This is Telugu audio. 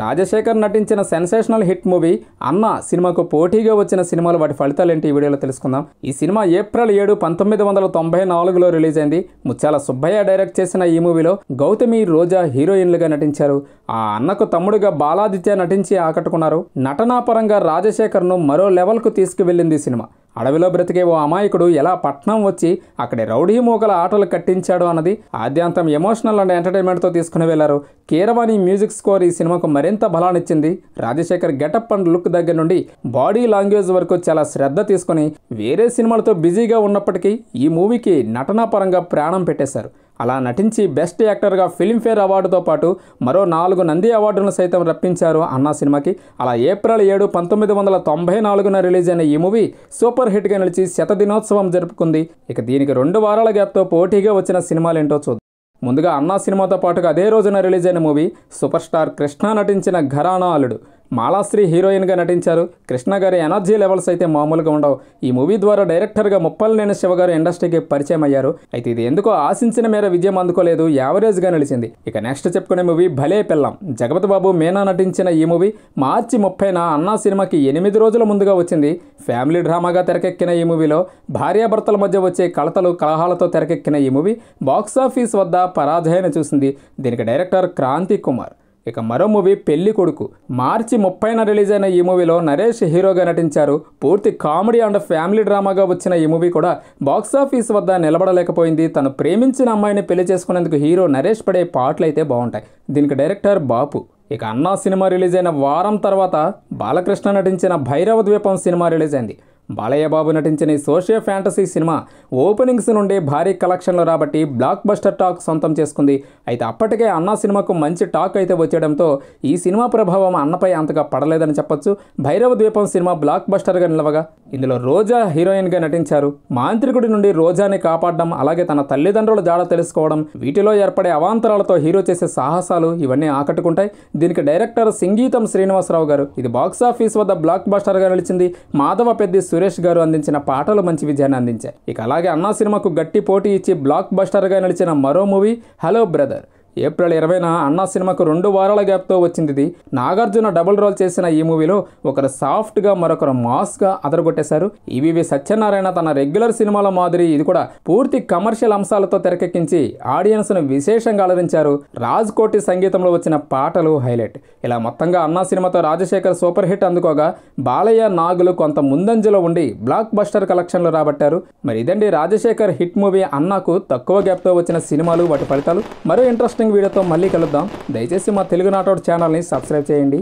రాజశేఖర్ నటించిన సెన్సేషనల్ హిట్ మూవీ అన్న సినిమాకు పోటీగా వచ్చిన సినిమాలు వాటి ఫలితాలు ఏంటి ఈ వీడియోలో తెలుసుకుందాం. ఈ సినిమా ఏప్రిల్ 7, 1994లో రిలీజ్ అయింది. ముత్యాల సుబ్బయ్య డైరెక్ట్ చేసిన ఈ మూవీలో గౌతమి, రోజా హీరోయిన్లుగా నటించారు. ఆ అన్నకు తమ్ముడుగా బాలాదిత్య నటించి ఆకట్టుకున్నారు. నటనాపరంగా రాజశేఖర్ను మరో లెవెల్కు తీసుకువెళ్ళింది సినిమా. అడవిలో బ్రతికే ఓ అమాయకుడు ఎలా పట్నం వచ్చి అక్కడి రౌడీ మూకల ఆటలు కట్టించాడు అన్నది ఆద్యాంతం ఎమోషనల్ అండ్ ఎంటర్టైన్మెంట్తో తీసుకుని వెళ్లారు. కీరవాణి మ్యూజిక్ స్కోర్ ఈ సినిమాకు మరింత బలాన్నిచ్చింది. రాజశేఖర్ గెటప్ అండ్ లుక్ దగ్గర నుండి బాడీ లాంగ్వేజ్ వరకు చాలా శ్రద్ధ తీసుకుని వేరే సినిమాలతో బిజీగా ఉన్నప్పటికీ ఈ మూవీకి నటనాపరంగా ప్రాణం పెట్టేశారు. అలా నటించి బెస్ట్ యాక్టర్గా ఫిల్మ్ఫేర్ అవార్డుతో పాటు మరో 4 నంది అవార్డులను సైతం రప్పించారు అన్నా సినిమాకి. అలా ఏప్రిల్ 7, 1994 రిలీజ్ అయిన ఈ మూవీ సూపర్ హిట్గా నిలిచి శతదినోత్సవం జరుపుకుంది. ఇక దీనికి 2 వారాల గ్యాప్తో పోటీగా వచ్చిన సినిమాలేంటో చూద్దాం. ముందుగా అన్నా సినిమాతో పాటుగా అదే రోజున రిలీజ్ అయిన మూవీ సూపర్ స్టార్ కృష్ణ నటించిన ఘరానా అల్లుడు. మాలాశ్రీ హీరోయిన్గా నటించారు. కృష్ణ గారి ఎనర్జీ లెవెల్స్ అయితే మామూలుగా ఉండవు. ఈ మూవీ ద్వారా డైరెక్టర్గా ముప్పలనేని శివ గారు ఇండస్ట్రీకి పరిచయం అయ్యారు. అయితే ఇది ఎందుకో ఆశించిన మేర విజయం అందుకోలేదు, యావరేజ్గా నిలిచింది. ఇక నెక్స్ట్ చెప్పుకునే మూవీ భలే పెళ్ళాం. జగపతి బాబు, మీనా నటించిన ఈ మూవీ మార్చి 30న అన్నా సినిమాకి 8 రోజుల ముందుగా వచ్చింది. ఫ్యామిలీ డ్రామాగా తెరకెక్కిన ఈ మూవీలో భార్యాభర్తల మధ్య వచ్చే కలతలు, కలహాలతో తెరకెక్కిన ఈ మూవీ బాక్సాఫీస్ వద్ద పరాజయాన్ని చూసింది. దీనికి డైరెక్టర్ క్రాంతి కుమార్. ఇక మరో మూవీ పెళ్లి కొడుకు. మార్చి 30న రిలీజ్ అయిన ఈ మూవీలో నరేష్ హీరోగా నటించారు. పూర్తి కామెడీ అండ్ ఫ్యామిలీ డ్రామాగా వచ్చిన ఈ మూవీ కూడా బాక్సాఫీస్ వద్ద నిలబడలేకపోయింది. తను ప్రేమించిన అమ్మాయిని పెళ్లి చేసుకునేందుకు హీరో నరేష్ పడే పాటలు అయితే బాగుంటాయి. దీనికి డైరెక్టర్ బాపు. ఇక అన్నా సినిమా రిలీజ్ అయిన వారం తర్వాత బాలకృష్ణ నటించిన భైరవ ద్వీపం సినిమా రిలీజ్ అయింది. బాలయ్య బాబు నటించిన ఈ సోషియో ఫ్యాంటసీ సినిమా ఓపెనింగ్స్ నుండి భారీ కలెక్షన్లు రాబట్టి బ్లాక్ బస్టర్ టాక్ సొంతం చేసుకుంది. అయితే అప్పటికే అన్నా సినిమాకు మంచి టాక్ అయితే వచ్చేయడంతో ఈ సినిమా ప్రభావం అన్నపై అంతగా పడలేదని చెప్పొచ్చు. భైరవ ద్వీపం సినిమా బ్లాక్ బస్టర్గా నిలవగా ఇందులో రోజా హీరోయిన్గా నటించారు. మాంత్రికుడి నుండి రోజాని కాపాడడం, అలాగే తన తల్లిదండ్రుల జాడ తెలుసుకోవడం, వీటిలో ఏర్పడే అవాంతరాలతో హీరో చేసే సాహసాలు ఇవన్నీ ఆకట్టుకుంటాయి. దీనికి డైరెక్టర్ సింగీతం శ్రీనివాసరావు గారు. ఇది బాక్సాఫీస్ వద్ద బ్లాక్ బస్టర్గా నిలిచింది. మాధవ పెద్ది సురేష్ గారు అందించిన పాటలు మంచి విజయాన్ని అందించాయి. ఇక అలాగే అన్నా సినిమాకు గట్టి పోటీ ఇచ్చి బ్లాక్ బస్టర్గా నిలిచిన మరో మూవీ హలో బ్రదర్. ఏప్రిల్ 20న అన్నా సినిమాకు 2 వారాల గ్యాప్తో వచ్చింది. ఇది నాగార్జున డబుల్ రోల్ చేసిన ఈ మూవీలో ఒకరు సాఫ్ట్గా, మరొకరు మాస్గా అదరగొట్టేశారు. ఈవీవి సత్యనారాయణ తన రెగ్యులర్ సినిమాల మాదిరి ఇది కూడా పూర్తి కమర్షియల్ అంశాలతో తెరకెక్కించి ఆడియన్స్ను విశేషంగా అలరించారు. రాజ్ కోటి సంగీతంలో వచ్చిన పాటలు హైలైట్. ఇలా మొత్తంగా అన్నా సినిమాతో రాజశేఖర్ సూపర్ హిట్ అందుకోగా బాలయ్య, నాగులు కొంత ముందంజలో ఉండి బ్లాక్ బస్టర్ కలెక్షన్లు రాబట్టారు. మరి ఇదండి రాజశేఖర్ హిట్ మూవీ అన్నాకు తక్కువ గ్యాప్తో వచ్చిన సినిమాలు, వాటి ఫలితాలు. మరో ఇంట్రెస్టింగ్ వీడియోతో మళ్ళీ కలుద్దాం. దయచేసి మా తెలుగు నాటౌట్ ఛానల్ని సబ్స్క్రైబ్ చేయండి.